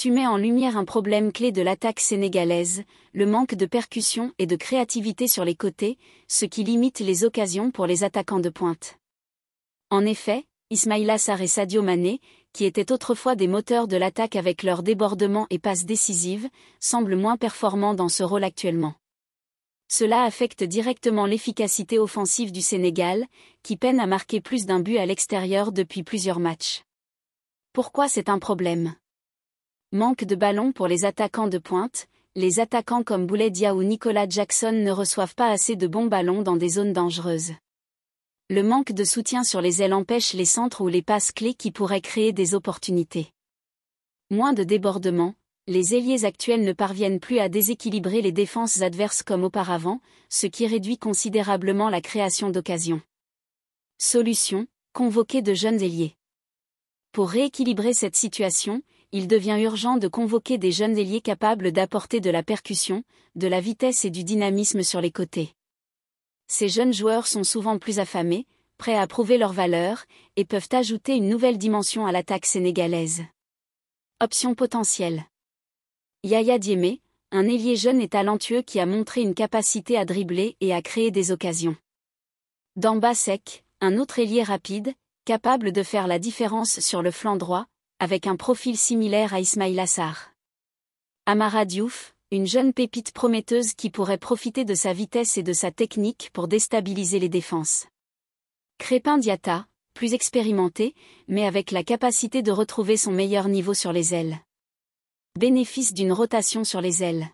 Tu mets en lumière un problème clé de l'attaque sénégalaise, le manque de percussion et de créativité sur les côtés, ce qui limite les occasions pour les attaquants de pointe. En effet, Ismaïla Sarr et Sadio Mané, qui étaient autrefois des moteurs de l'attaque avec leurs débordements et passes décisives, semblent moins performants dans ce rôle actuellement. Cela affecte directement l'efficacité offensive du Sénégal, qui peine à marquer plus d'un but à l'extérieur depuis plusieurs matchs. Pourquoi c'est un problème ? Manque de ballon pour les attaquants de pointe, les attaquants comme Boulaye Dia ou Nicolas Jackson ne reçoivent pas assez de bons ballons dans des zones dangereuses. Le manque de soutien sur les ailes empêche les centres ou les passes clés qui pourraient créer des opportunités. Moins de débordements, les ailiers actuels ne parviennent plus à déséquilibrer les défenses adverses comme auparavant, ce qui réduit considérablement la création d'occasions. Solution, convoquer de jeunes ailiers. Pour rééquilibrer cette situation, il devient urgent de convoquer des jeunes ailiers capables d'apporter de la percussion, de la vitesse et du dynamisme sur les côtés. Ces jeunes joueurs sont souvent plus affamés, prêts à prouver leur valeur, et peuvent ajouter une nouvelle dimension à l'attaque sénégalaise. Options potentielles. Yaya Diémé, un ailier jeune et talentueux qui a montré une capacité à dribbler et à créer des occasions. Damba Seck, un autre ailier rapide, capable de faire la différence sur le flanc droit, avec un profil similaire à Ismaïla Sarr. Amara Diouf, une jeune pépite prometteuse qui pourrait profiter de sa vitesse et de sa technique pour déstabiliser les défenses. Crépin Diatta, plus expérimenté, mais avec la capacité de retrouver son meilleur niveau sur les ailes. Bénéfice d'une rotation sur les ailes.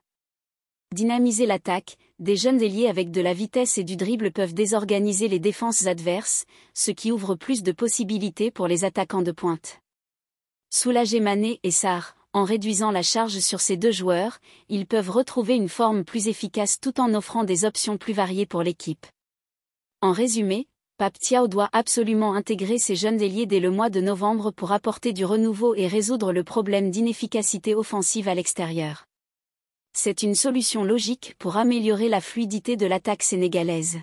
Dynamiser l'attaque, des jeunes ailiers avec de la vitesse et du dribble peuvent désorganiser les défenses adverses, ce qui ouvre plus de possibilités pour les attaquants de pointe. Soulager Mané et Sarr, en réduisant la charge sur ces deux joueurs, ils peuvent retrouver une forme plus efficace tout en offrant des options plus variées pour l'équipe. En résumé, Pape Thiaw doit absolument intégrer ces jeunes ailiers dès le mois de novembre pour apporter du renouveau et résoudre le problème d'inefficacité offensive à l'extérieur. C'est une solution logique pour améliorer la fluidité de l'attaque sénégalaise.